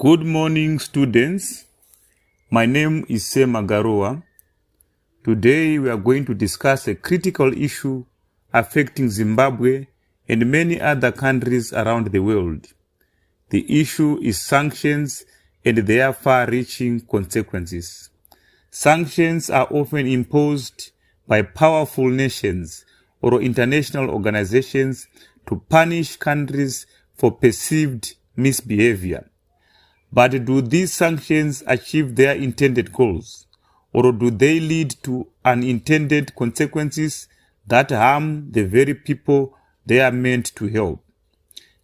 Good morning, students. My name is Sema Garoa. Today we are going to discuss a critical issue affecting Zimbabwe and many other countries around the world. The issue is sanctions and their far-reaching consequences. Sanctions are often imposed by powerful nations or international organizations to punish countries for perceived misbehavior. But do these sanctions achieve their intended goals, or do they lead to unintended consequences that harm the very people they are meant to help?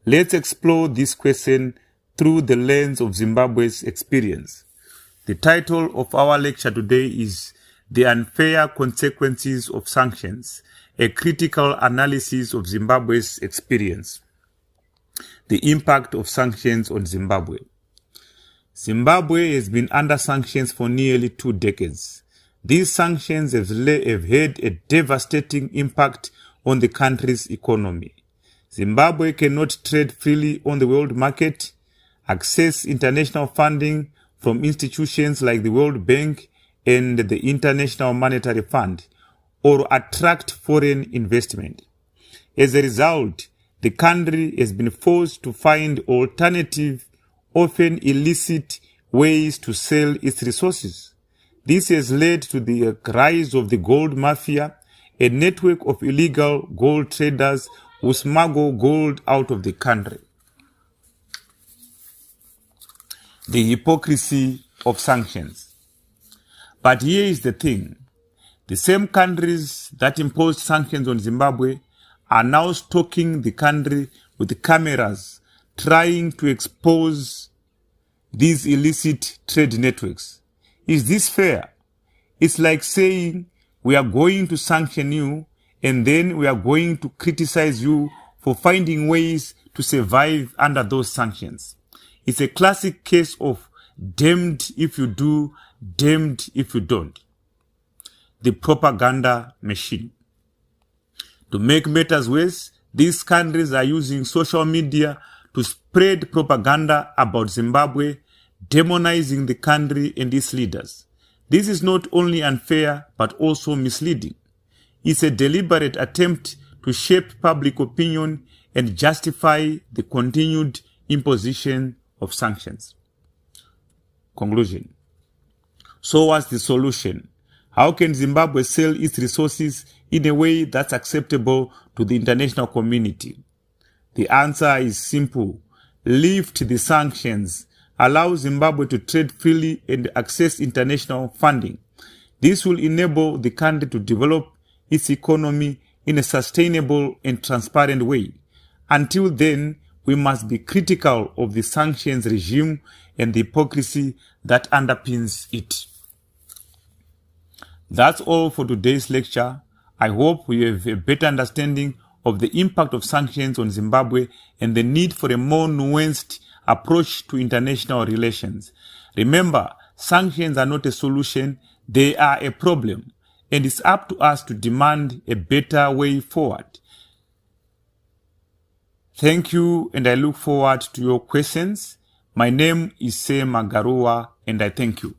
Let's explore this question through the lens of Zimbabwe's experience. The title of our lecture today is The Unfair Consequences of Sanctions, a critical analysis of Zimbabwe's experience. The impact of sanctions on Zimbabwe. Zimbabwe has been under sanctions for nearly 2 decades. These sanctions have had a devastating impact on the country's economy. Zimbabwe cannot trade freely on the world market, access international funding from institutions like the World Bank and the International Monetary Fund, or attract foreign investment. As a result, the country has been forced to find alternative, often illicit ways to sell its resources. This has led to the rise of the gold mafia, a network of illegal gold traders who smuggle gold out of the country. The hypocrisy of sanctions. But here is the thing. The same countries that imposed sanctions on Zimbabwe are now stalking the country with cameras, trying to expose these illicit trade networks. Is this fair? It's like saying we are going to sanction you and then we are going to criticize you for finding ways to survive under those sanctions. It's a classic case of damned if you do, damned if you don't. The propaganda machine. To make matters worse, these countries are using social media to spread propaganda about Zimbabwe, demonizing the country and its leaders. This is not only unfair, but also misleading. It's a deliberate attempt to shape public opinion and justify the continued imposition of sanctions. Conclusion. So what's the solution? How can Zimbabwe sell its resources in a way that's acceptable to the international community? The answer is simple. Lift the sanctions. Allow Zimbabwe to trade freely and access international funding. This will enable the country to develop its economy in a sustainable and transparent way. Until then, we must be critical of the sanctions regime and the hypocrisy that underpins it. That's all for today's lecture. I hope we have a better understanding of the impact of sanctions on Zimbabwe and the need for a more nuanced approach to international relations. Remember, sanctions are not a solution, they are a problem, and it's up to us to demand a better way forward. Thank you, and I look forward to your questions. My name is Sema Garoa, and I thank you.